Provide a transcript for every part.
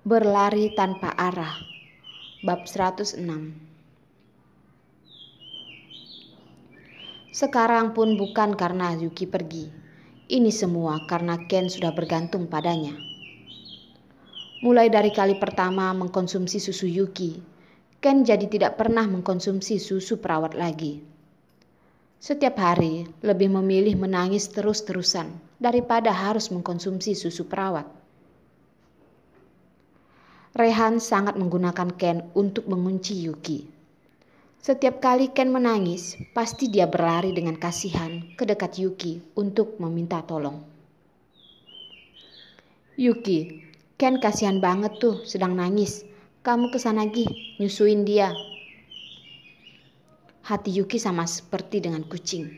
Berlari tanpa arah. Bab 106. Sekarang pun bukan karena Yuki pergi. Ini semua karena Ken sudah bergantung padanya. Mulai dari kali pertama mengkonsumsi susu Yuki, Ken jadi tidak pernah mengkonsumsi susu perawat lagi. Setiap hari lebih memilih menangis terus-terusan daripada harus mengkonsumsi susu perawat. Rehan sangat menggunakan Ken untuk mengunci Yuki. Setiap kali Ken menangis, pasti dia berlari dengan kasihan ke dekat Yuki untuk meminta tolong. "Yuki, Ken kasihan banget tuh sedang nangis. Kamu kesana Gi, nyusuin dia." Hati Yuki sama seperti dengan kucing.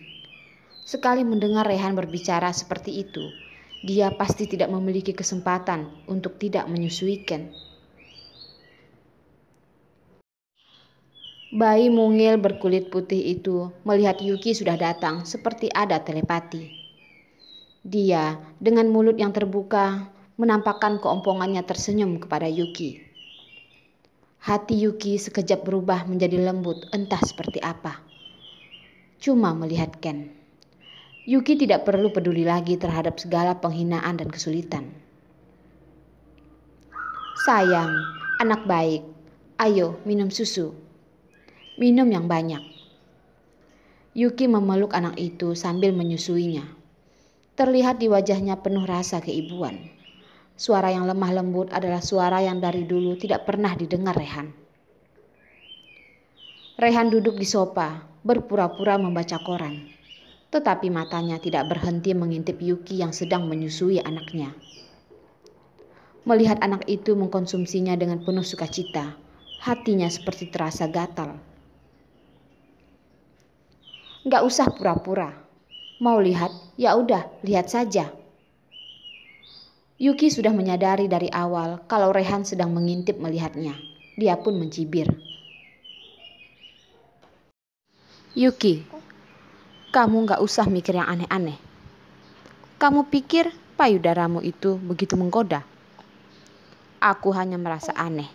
Sekali mendengar Rehan berbicara seperti itu, dia pasti tidak memiliki kesempatan untuk tidak menyusui Ken. Bayi mungil berkulit putih itu melihat Yuki sudah datang seperti ada telepati. Dia dengan mulut yang terbuka menampakkan keompongannya tersenyum kepada Yuki. Hati Yuki sekejap berubah menjadi lembut entah seperti apa. Cuma melihat Ken. Yuki tidak perlu peduli lagi terhadap segala penghinaan dan kesulitan. "Sayang, anak baik, ayo minum susu. Minum yang banyak." Yuki memeluk anak itu sambil menyusuinya. Terlihat di wajahnya penuh rasa keibuan. Suara yang lemah lembut adalah suara yang dari dulu tidak pernah didengar Rehan. Rehan duduk di sofa, berpura-pura membaca koran. Tetapi matanya tidak berhenti mengintip Yuki yang sedang menyusui anaknya. Melihat anak itu mengkonsumsinya dengan penuh sukacita, hatinya seperti terasa gatal. "Gak usah pura-pura. Mau lihat? Ya udah, lihat saja." Yuki sudah menyadari dari awal kalau Rehan sedang mengintip melihatnya. Dia pun mencibir. "Yuki, kamu gak usah mikir yang aneh-aneh. Kamu pikir payudaramu itu begitu menggoda? Aku hanya merasa aneh.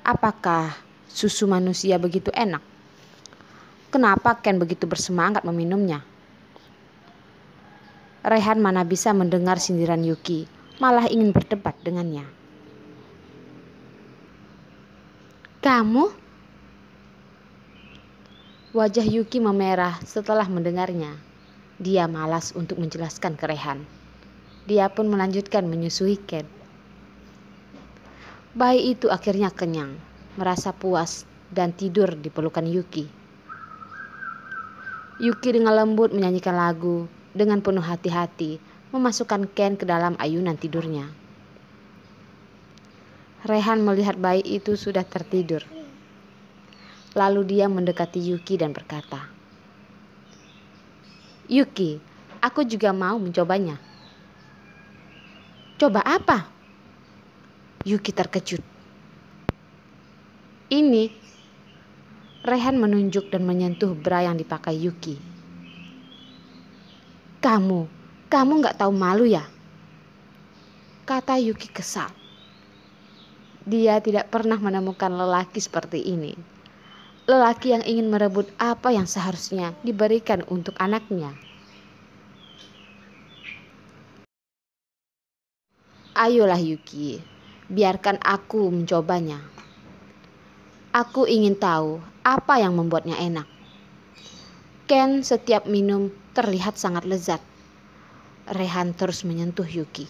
Apakah susu manusia begitu enak? Kenapa Ken begitu bersemangat meminumnya?" Rehan mana bisa mendengar sindiran Yuki, malah ingin berdebat dengannya. "Kamu?" Wajah Yuki memerah setelah mendengarnya. Dia malas untuk menjelaskan ke Rehan. Dia pun melanjutkan menyusui Ken. Bayi itu akhirnya kenyang, merasa puas dan tidur di pelukan Yuki. Yuki dengan lembut menyanyikan lagu, dengan penuh hati-hati memasukkan Ken ke dalam ayunan tidurnya. Rehan melihat bayi itu sudah tertidur. Lalu dia mendekati Yuki dan berkata, "Yuki, aku juga mau mencobanya." "Coba apa?" Yuki terkejut. "Ini." Rehan menunjuk dan menyentuh bra yang dipakai Yuki. Kamu gak tahu malu ya?" kata Yuki kesal. Dia tidak pernah menemukan lelaki seperti ini. Lelaki yang ingin merebut apa yang seharusnya diberikan untuk anaknya. "Ayolah Yuki, biarkan aku mencobanya. Aku ingin tahu apa yang membuatnya enak." Ken setiap minum terlihat sangat lezat. Rehan terus menyentuh Yuki.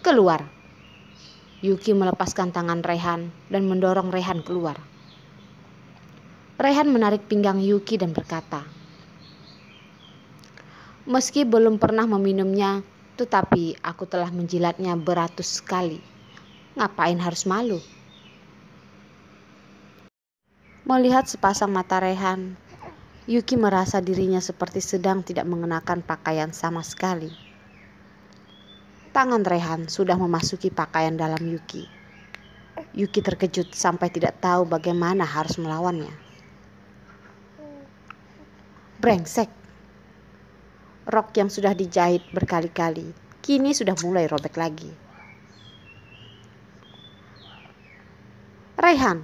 "Keluar." Yuki melepaskan tangan Rehan dan mendorong Rehan keluar. Rehan menarik pinggang Yuki dan berkata, "Meski belum pernah meminumnya, tetapi aku telah menjilatnya beratus kali. Ngapain harus malu?" Melihat sepasang mata Rehan, Yuki merasa dirinya seperti sedang tidak mengenakan pakaian sama sekali. Tangan Rehan sudah memasuki pakaian dalam Yuki. Yuki terkejut sampai tidak tahu bagaimana harus melawannya. Brengsek. Rok yang sudah dijahit berkali-kali, kini sudah mulai robek lagi. "Raihan!"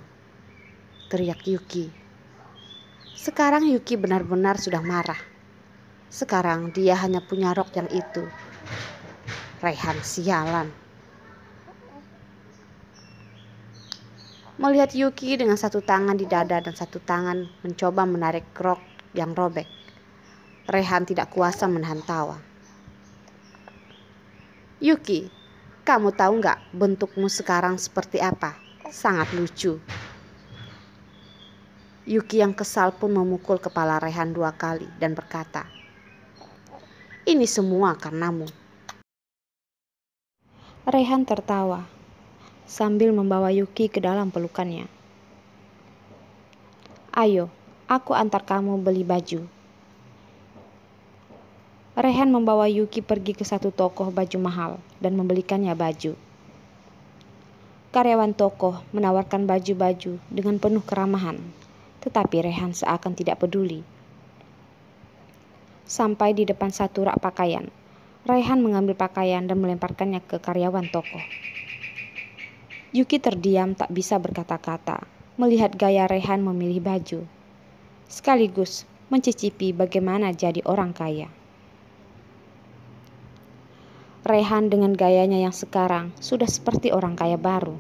teriak Yuki. Sekarang Yuki benar-benar sudah marah. Sekarang dia hanya punya rok yang itu. Raihan sialan. Melihat Yuki dengan satu tangan di dada dan satu tangan mencoba menarik rok yang robek, Raihan tidak kuasa menahan tawa. "Yuki, kamu tahu nggak bentukmu sekarang seperti apa? Sangat lucu." Yuki yang kesal pun memukul kepala Raihan 2 kali dan berkata, "Ini semua karenamu." Raihan tertawa sambil membawa Yuki ke dalam pelukannya. "Ayo, aku antar kamu beli baju." Raihan membawa Yuki pergi ke satu toko baju mahal dan membelikannya baju. Karyawan toko menawarkan baju-baju dengan penuh keramahan, tetapi Raihan seakan tidak peduli. Sampai di depan satu rak pakaian, Raihan mengambil pakaian dan melemparkannya ke karyawan toko. Yuki terdiam tak bisa berkata-kata melihat gaya Raihan memilih baju, sekaligus mencicipi bagaimana jadi orang kaya. Raihan dengan gayanya yang sekarang sudah seperti orang kaya baru,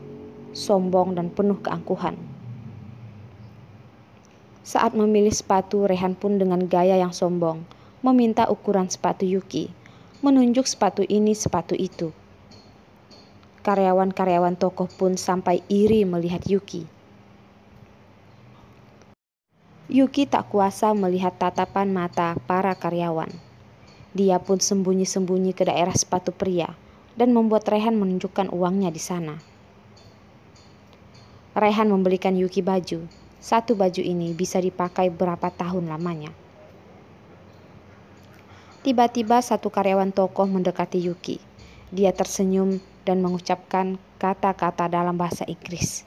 sombong dan penuh keangkuhan. Saat memilih sepatu, Raihan pun dengan gaya yang sombong meminta ukuran sepatu Yuki, menunjuk sepatu ini sepatu itu. Karyawan-karyawan toko pun sampai iri melihat Yuki. Yuki tak kuasa melihat tatapan mata para karyawan. Dia pun sembunyi-sembunyi ke daerah sepatu pria dan membuat Raihan menunjukkan uangnya di sana. Raihan membelikan Yuki baju. Satu baju ini bisa dipakai berapa tahun lamanya. Tiba-tiba satu karyawan toko mendekati Yuki. Dia tersenyum dan mengucapkan kata-kata dalam bahasa Inggris.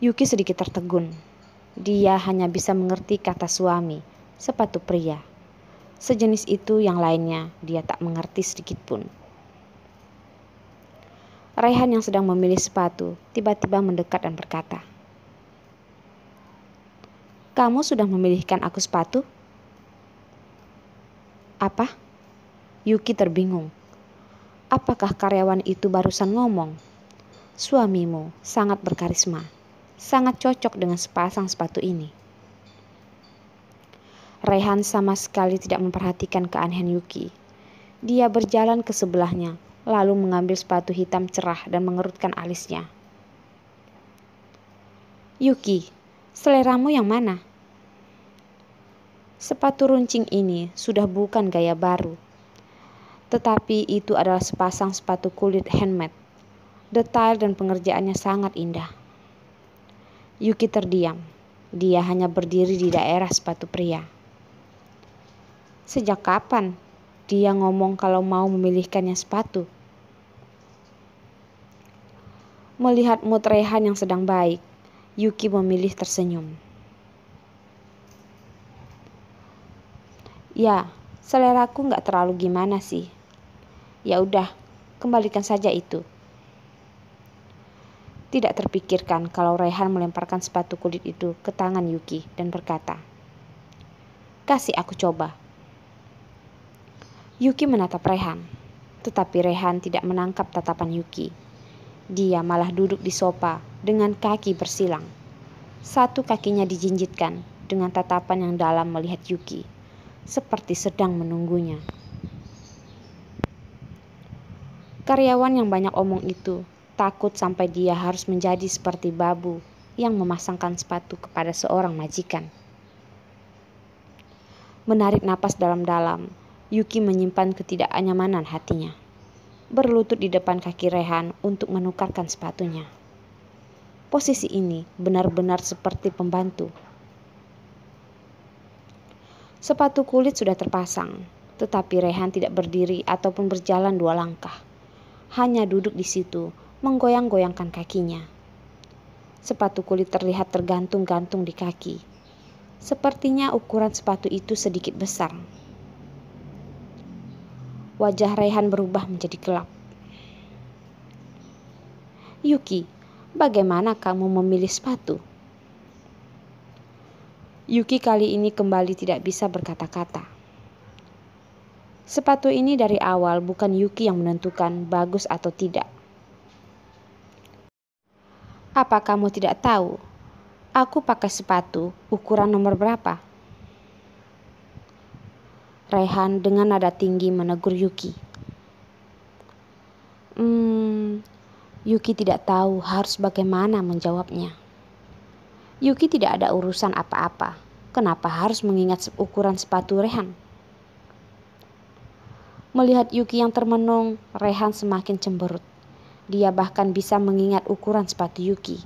Yuki sedikit tertegun. Dia hanya bisa mengerti kata suami, sepatu pria. Sejenis itu yang lainnya dia tak mengerti sedikit pun. Raihan yang sedang memilih sepatu tiba-tiba mendekat dan berkata, "Kamu sudah memilihkan aku sepatu?" "Apa?" Yuki terbingung. Apakah karyawan itu barusan ngomong? Suamimu sangat berkarisma, sangat cocok dengan sepasang sepatu ini. Raihan sama sekali tidak memperhatikan keanehan Yuki. Dia berjalan ke sebelahnya, lalu mengambil sepatu hitam cerah dan mengerutkan alisnya. "Yuki, seleramu yang mana?" Sepatu runcing ini sudah bukan gaya baru. Tetapi itu adalah sepasang sepatu kulit handmade. Detail dan pengerjaannya sangat indah. Yuki terdiam. Dia hanya berdiri di daerah sepatu pria. Sejak kapan dia ngomong kalau mau memilihkannya sepatu? Melihat mood Raihan yang sedang baik, Yuki memilih tersenyum. "Ya, seleraku nggak terlalu gimana sih. Ya udah, kembalikan saja itu." Tidak terpikirkan kalau Raihan melemparkan sepatu kulit itu ke tangan Yuki dan berkata, "Kasih aku coba." Yuki menatap Raihan, tetapi Raihan tidak menangkap tatapan Yuki. Dia malah duduk di sofa dengan kaki bersilang. Satu kakinya dijinjitkan dengan tatapan yang dalam melihat Yuki, seperti sedang menunggunya. Karyawan yang banyak omong itu takut sampai dia harus menjadi seperti babu yang memasangkan sepatu kepada seorang majikan. Menarik napas dalam-dalam, Yuki menyimpan ketidaknyamanan hatinya. Berlutut di depan kaki Raihan untuk menukarkan sepatunya. Posisi ini benar-benar seperti pembantu. Sepatu kulit sudah terpasang, tetapi Raihan tidak berdiri ataupun berjalan 2 langkah. Hanya duduk di situ, menggoyang-goyangkan kakinya. Sepatu kulit terlihat tergantung-gantung di kaki. Sepertinya ukuran sepatu itu sedikit besar. Wajah Raihan berubah menjadi gelap. "Yuki, Bagaimana kamu memilih sepatu? Yuki kali ini kembali tidak bisa berkata-kata. Sepatu ini dari awal bukan Yuki yang menentukan bagus atau tidak. Apa kamu tidak tahu? Aku pakai sepatu ukuran nomor berapa? Rehan dengan nada tinggi menegur Yuki. Yuki tidak tahu harus bagaimana menjawabnya. Yuki tidak ada urusan apa-apa. Kenapa harus mengingat ukuran sepatu Rehan? Melihat Yuki yang termenung, Rehan semakin cemberut. Dia bahkan bisa mengingat ukuran sepatu Yuki.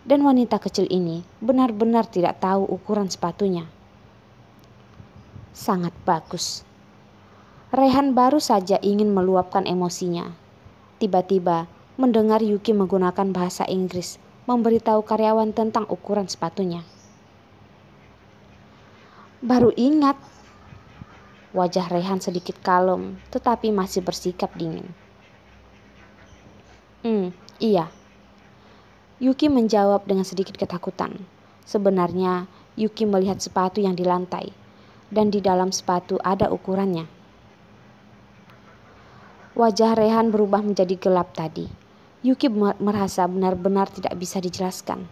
Dan wanita kecil ini benar-benar tidak tahu ukuran sepatunya. Sangat bagus. Rehan baru saja ingin meluapkan emosinya. Tiba-tiba mendengar Yuki menggunakan bahasa Inggris memberitahu karyawan tentang ukuran sepatunya. Baru ingat. Wajah Rehan sedikit kalem tetapi masih bersikap dingin. Iya. Yuki menjawab dengan sedikit ketakutan. Sebenarnya Yuki melihat sepatu yang di lantai dan di dalam sepatu ada ukurannya. Wajah Rehan berubah menjadi gelap tadi. Yuki merasa benar-benar tidak bisa dijelaskan.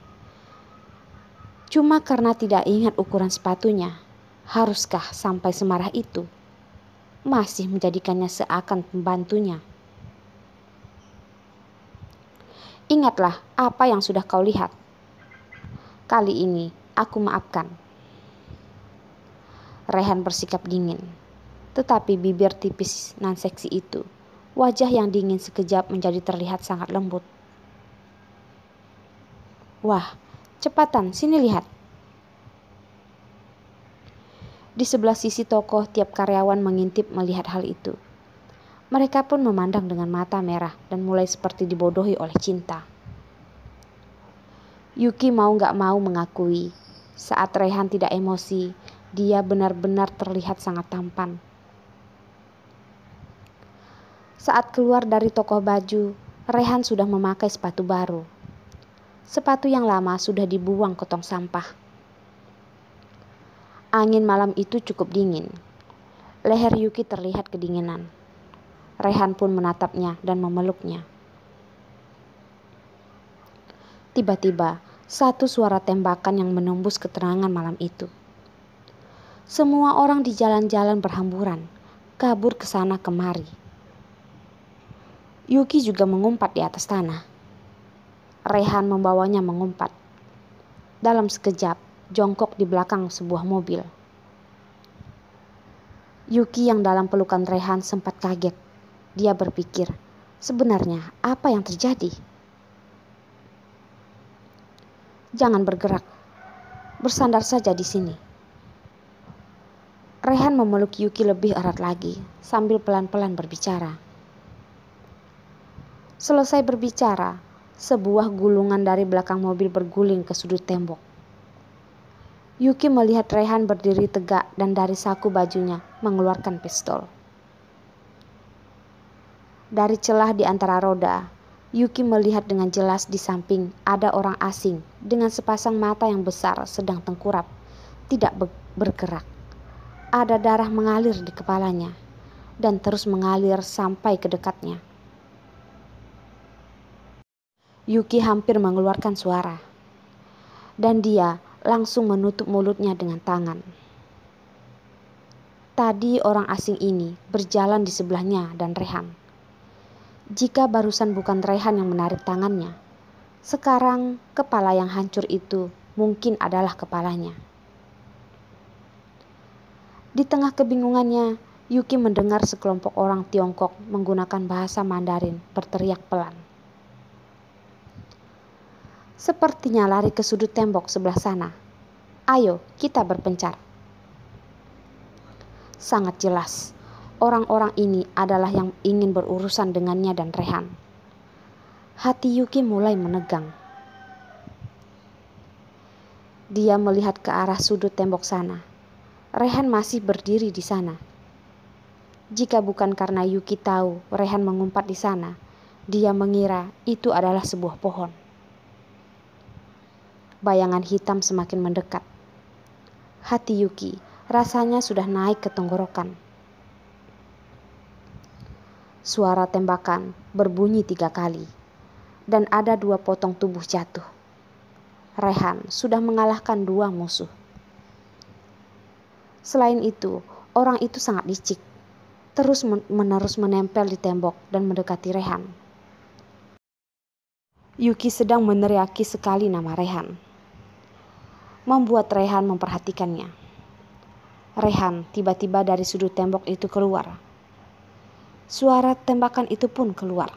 Cuma karena tidak ingat ukuran sepatunya, haruskah sampai semarah itu? Masih menjadikannya seakan pembantunya. Ingatlah apa yang sudah kau lihat. Kali ini aku maafkan. Rehan bersikap dingin. Tetapi bibir tipis nan seksi itu, wajah yang dingin sekejap menjadi terlihat sangat lembut. Wah, cepatan sini lihat. Di sebelah sisi toko tiap karyawan mengintip melihat hal itu. Mereka pun memandang dengan mata merah dan mulai seperti dibodohi oleh cinta. Yuki mau gak mau mengakui, saat Rehan tidak emosi, dia benar-benar terlihat sangat tampan. Saat keluar dari toko baju, Rehan sudah memakai sepatu baru. Sepatu yang lama sudah dibuang ke tong sampah. Angin malam itu cukup dingin. Leher Yuki terlihat kedinginan. Rehan pun menatapnya dan memeluknya. Tiba-tiba, satu suara tembakan yang menembus keterangan malam itu. Semua orang di jalan-jalan berhamburan, kabur ke sana kemari. Yuki juga mengumpat di atas tanah. Rehan membawanya mengumpat. Dalam sekejap, jongkok di belakang sebuah mobil. Yuki yang dalam pelukan Rehan sempat kaget. Dia berpikir, sebenarnya apa yang terjadi? Jangan bergerak, bersandar saja di sini. Rehan memeluk Yuki lebih erat lagi, sambil pelan-pelan berbicara. Selesai berbicara, sebuah gulungan dari belakang mobil berguling ke sudut tembok. Yuki melihat Rehan berdiri tegak dan dari saku bajunya mengeluarkan pistol. Dari celah di antara roda, Yuki melihat dengan jelas di samping ada orang asing dengan sepasang mata yang besar sedang tengkurap, tidak bergerak. Ada darah mengalir di kepalanya dan terus mengalir sampai ke dekatnya. Yuki hampir mengeluarkan suara dan dia langsung menutup mulutnya dengan tangan. Tadi orang asing ini berjalan di sebelahnya dan Rehan. Jika barusan bukan Rehan yang menarik tangannya, sekarang kepala yang hancur itu mungkin adalah kepalanya. Di tengah kebingungannya, Yuki mendengar sekelompok orang Tiongkok menggunakan bahasa Mandarin berteriak pelan. Sepertinya lari ke sudut tembok sebelah sana. Ayo, kita berpencar. Sangat jelas. Orang-orang ini adalah yang ingin berurusan dengannya dan Rehan. Hati Yuki mulai menegang. Dia melihat ke arah sudut tembok sana. Rehan masih berdiri di sana. Jika bukan karena Yuki tahu Rehan mengumpat di sana, dia mengira itu adalah sebuah pohon. Bayangan hitam semakin mendekat. Hati Yuki rasanya sudah naik ke tenggorokan. Suara tembakan berbunyi 3 kali, dan ada 2 potong tubuh jatuh. Rehan sudah mengalahkan 2 musuh. Selain itu, orang itu sangat licik, terus-menerus menempel di tembok dan mendekati Rehan. Yuki sedang meneriaki sekali nama Rehan, membuat Rehan memperhatikannya. Rehan tiba-tiba dari sudut tembok itu keluar. Suara tembakan itu pun keluar.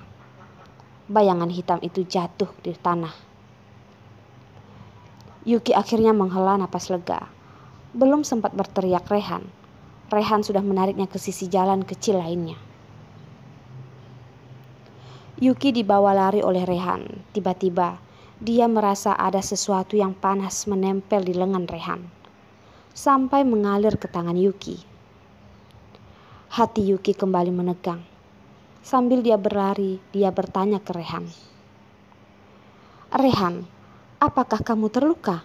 Bayangan hitam itu jatuh di tanah. Yuki akhirnya menghela napas lega. Belum sempat berteriak Rehan sudah menariknya ke sisi jalan kecil lainnya. Yuki dibawa lari oleh Rehan. Tiba-tiba dia merasa ada sesuatu yang panas menempel di lengan Rehan, sampai mengalir ke tangan Yuki. Hati Yuki kembali menegang. Sambil dia berlari, dia bertanya ke Rehan, "Rehan, apakah kamu terluka?"